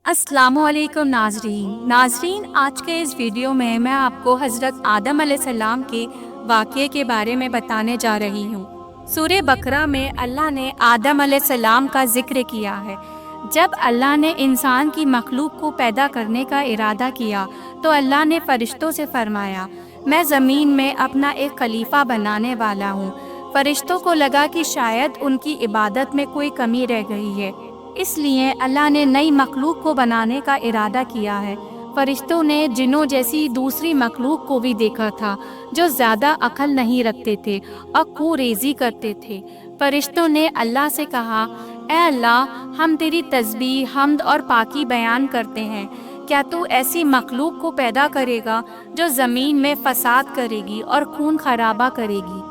अस्सलामु अलैकुम नाजरीन, आज के इस वीडियो में मैं आपको हज़रत आदम अलैहिस्सलाम के वाक़ये के बारे में बताने जा रही हूँ। सूरह बकरा में अल्लाह ने आदम अलैहिस्सलाम का ज़िक्र किया है। जब अल्लाह ने इंसान की मखलूक को पैदा करने का इरादा किया तो अल्लाह ने फ़रिश्तों से फरमाया, मैं ज़मीन में अपना एक खलीफा बनाने वाला हूँ। फ़रिश्तों को लगा कि शायद उनकी इबादत में कोई कमी रह गई है, इसलिए अल्लाह ने नई मखलूक को बनाने का इरादा किया है। फरिश्तों ने जिन्नों जैसी दूसरी मखलूक को भी देखा था जो ज़्यादा अक्ल नहीं रखते थे और कुरेज़ी करते थे। फरिश्तों ने अल्लाह से कहा, ए अल्लाह, हम तेरी तस्बीह, हम्द और पाकी बयान करते हैं। क्या तू ऐसी मखलूक को पैदा करेगा जो ज़मीन में फ़साद करेगी और खून खराबा करेगी?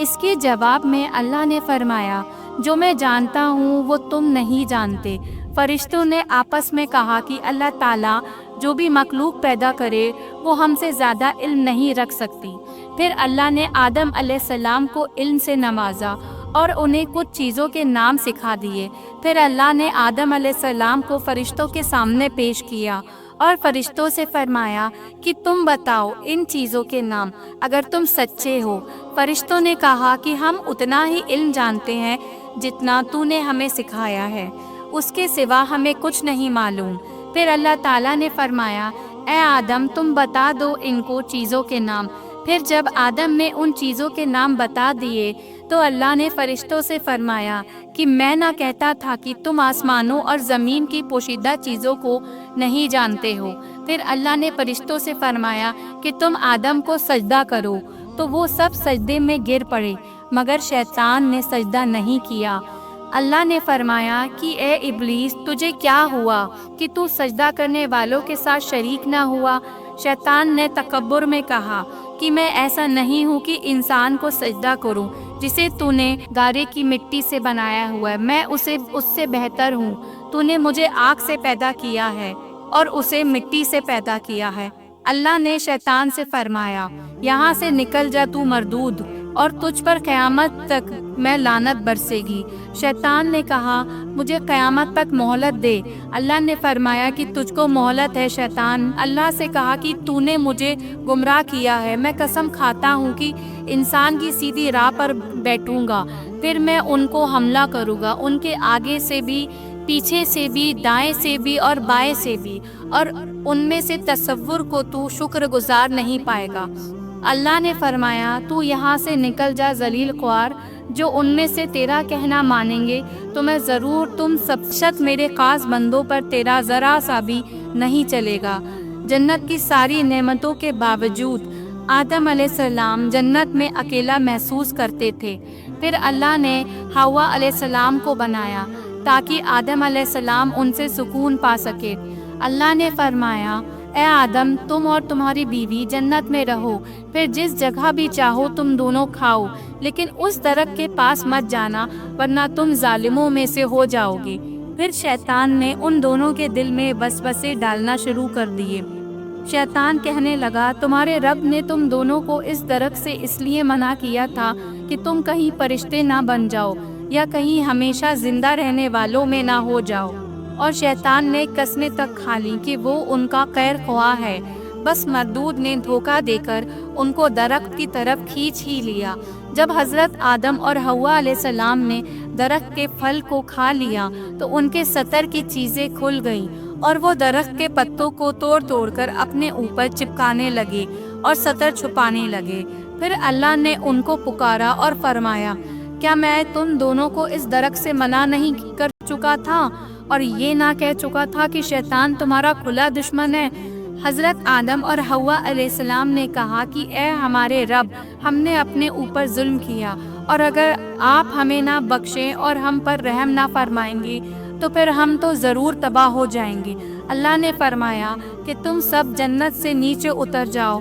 इसके जवाब में अल्लाह ने फरमाया, जो मैं जानता हूँ वो तुम नहीं जानते। फरिश्तों ने आपस में कहा कि अल्लाह ताला जो भी मखलूक पैदा करे वो हमसे ज़्यादा इल्म नहीं रख सकती। फिर अल्लाह ने आदम अलैहिस्सलाम को इल्म से नवाजा और उन्हें कुछ चीज़ों के नाम सिखा दिए। फिर अल्लाह ने आदम अलैहिस्सलाम को फरिश्तों के सामने पेश किया और फरिश्तों से फरमाया कि तुम बताओ इन चीज़ों के नाम, अगर तुम सच्चे हो। फरिश्तों ने कहा कि हम उतना ही इल्म जानते हैं जितना तूने हमें सिखाया है, उसके सिवा हमें कुछ नहीं मालूम। फिर अल्लाह ताला ने फरमाया, ए आदम, तुम बता दो इनको चीज़ों के नाम। फिर जब आदम ने उन चीज़ों के नाम बता दिए तो अल्लाह ने फ़रिश्तों से फरमाया कि मैं ना कहता था कि तुम आसमानों और ज़मीन की पोशीदा चीज़ों को नहीं जानते हो। फिर अल्लाह ने फ़रिश्तों से फरमाया कि तुम आदम को सजदा करो, तो वो सब सजदे में गिर पड़े, मगर शैतान ने सजदा नहीं किया। अल्लाह ने फरमाया कि ए इब्लीस, तुझे क्या हुआ कि तू सजदा करने वालों के साथ शरीक ना हुआ? शैतान ने तकब्बुर में कहा कि मैं ऐसा नहीं हूँ कि इंसान को सजदा करूँ जिसे तूने गारे की मिट्टी से बनाया हुआ है। मैं उससे बेहतर हूँ। तूने मुझे आग से पैदा किया है और उसे मिट्टी से पैदा किया है। अल्लाह ने शैतान से फरमाया, यहाँ से निकल जा तू मरदूद, और तुझ पर क़यामत तक मैं लानत बरसेगी। शैतान ने कहा, मुझे क़यामत तक मोहलत दे। अल्लाह ने फरमाया कि तुझको मोहलत है शैतान। अल्लाह से कहा कि तूने मुझे गुमराह किया है। मैं कसम खाता हूँ कि इंसान की सीधी राह पर बैठूंगा, फिर मैं उनको हमला करूँगा, उनके आगे से भी, पीछे से भी, दाएं से भी और बाएं से भी, और उनमें से तसव्वुर को तू शुक्रगुजार नहीं पाएगा। अल्लाह ने फरमाया, तू यहाँ से निकल जा ज़लील ख्वार। जो उनमें से तेरा कहना मानेंगे तो मैं ज़रूर तुम सब मेरे खास बंदों पर तेरा ज़रा सा भी नहीं चलेगा। जन्नत की सारी नेमतों के बावजूद आदम अलैहिस्सलाम जन्नत में अकेला महसूस करते थे। फिर अल्लाह ने हव्वा अलैहिस्सलाम को बनाया ताकि आदम अलैहिस्सलाम उनसे सुकून पा सके। अल्लाह ने फरमाया, ए आदम, तुम और तुम्हारी बीवी जन्नत में रहो, फिर जिस जगह भी चाहो तुम दोनों खाओ, लेकिन उस दरख्त के पास मत जाना वरना तुम जालिमों में से हो जाओगे। फिर शैतान ने उन दोनों के दिल में वसवसे डालना शुरू कर दिए। शैतान कहने लगा, तुम्हारे रब ने तुम दोनों को इस दरख्त से इसलिए मना किया था कि तुम कहीं फरिश्ते ना बन जाओ या कहीं हमेशा जिंदा रहने वालों में ना हो जाओ। और शैतान ने कसमें तक खा ली कि वो उनका खैर ख्वाह है। बस मरदूद ने धोखा देकर उनको दरख्त की तरफ खींच ही लिया। जब हज़रत आदम और हव्वा अलैहिस्सलाम ने दरख्त के फल को खा लिया तो उनके सतर की चीज़ें खुल गईं और वो दरख्त के पत्तों को तोड़ तोड़ कर अपने ऊपर चिपकाने लगे और सतर छुपाने लगे। फिर अल्लाह ने उनको पुकारा और फरमाया, क्या मैं तुम दोनों को इस दरख्त से मना नहीं कर चुका था और ये ना कह चुका था कि शैतान तुम्हारा खुला दुश्मन है? हज़रत आदम और हव्वा अलैहिस्सलाम ने कहा कि ए हमारे रब, हमने अपने ऊपर जुल्म किया, और अगर आप हमें ना बख्शें और हम पर रहम ना फरमाएंगे तो फिर हम तो ज़रूर तबाह हो जाएंगे। अल्लाह ने फरमाया कि तुम सब जन्नत से नीचे उतर जाओ,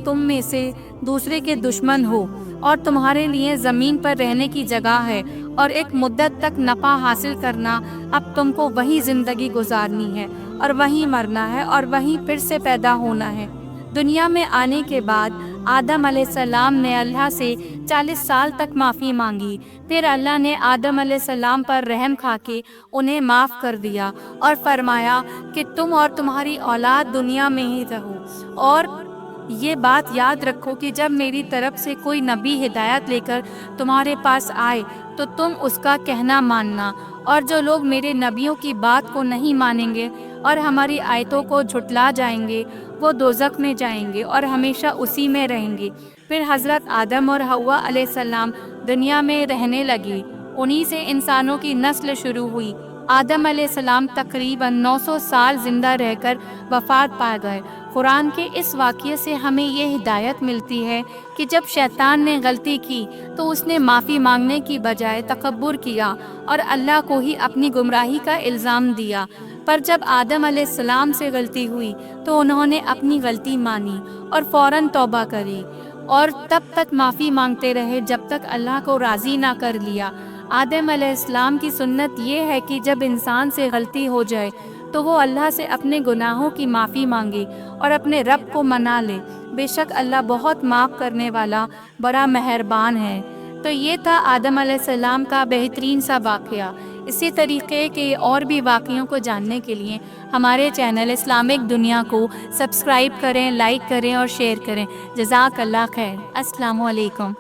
तुम में से दूसरे के दुश्मन हो और तुम्हारे लिए ज़मीन पर रहने की जगह है और एक मुद्दत तक नफ़ा हासिल करना। अब तुमको वहीं ज़िंदगी गुजारनी है और वहीं मरना है और वहीं फिर से पैदा होना है। दुनिया में आने के बाद آدم علیہ السلام نے اللہ سے 40 سال تک معافی مانگی۔ پھر اللہ نے آدم علیہ السلام پر رحم کھا کے انہیں معاف کر دیا اور فرمایا کہ تم اور تمہاری اولاد دنیا میں ہی رہو، اور یہ بات یاد رکھو کہ جب میری طرف سے کوئی نبی ہدایت لے کر تمہارے پاس آئے تو تم اس کا کہنا ماننا، اور جو لوگ میرے نبیوں کی بات کو نہیں مانیں گے اور ہماری آیتوں کو جھٹلا جائیں گے وہ دوزخ میں جائیں گے اور ہمیشہ اسی میں رہیں گے۔ پھر حضرت آدم اور حوا علیہ السلام دنیا میں رہنے لگے، انہی سے انسانوں کی نسل شروع ہوئی۔ آدم علیہ السلام تقریباً 900 سال زندہ رہ کر وفات پا گئے۔ قرآن کے اس واقعے سے ہمیں یہ ہدایت ملتی ہے کہ جب شیطان نے غلطی کی تو اس نے معافی مانگنے کی بجائے تکبر کیا اور اللہ کو ہی اپنی گمراہی کا الزام دیا۔ پر جب آدم علیہ السلام سے غلطی ہوئی تو انہوں نے اپنی غلطی مانی اور فوراً توبہ کری، اور تب تک معافی مانگتے رہے جب تک اللہ کو راضی نہ کر لیا۔ آدم علیہ السلام کی سنت یہ ہے کہ جب انسان سے غلطی ہو جائے تو وہ اللہ سے اپنے گناہوں کی معافی مانگے اور اپنے رب کو منا لے۔ بے شک اللہ بہت معاف کرنے والا بڑا مہربان ہے۔ تو یہ تھا آدم علیہ السلام کا بہترین سا واقعہ۔ اسی طریقے کے اور بھی واقعوں کو جاننے کے لیے ہمارے چینل اسلامک دنیا کو سبسکرائب کریں، لائک کریں اور شیئر کریں۔ جزاک اللہ خیر۔ السلام علیکم۔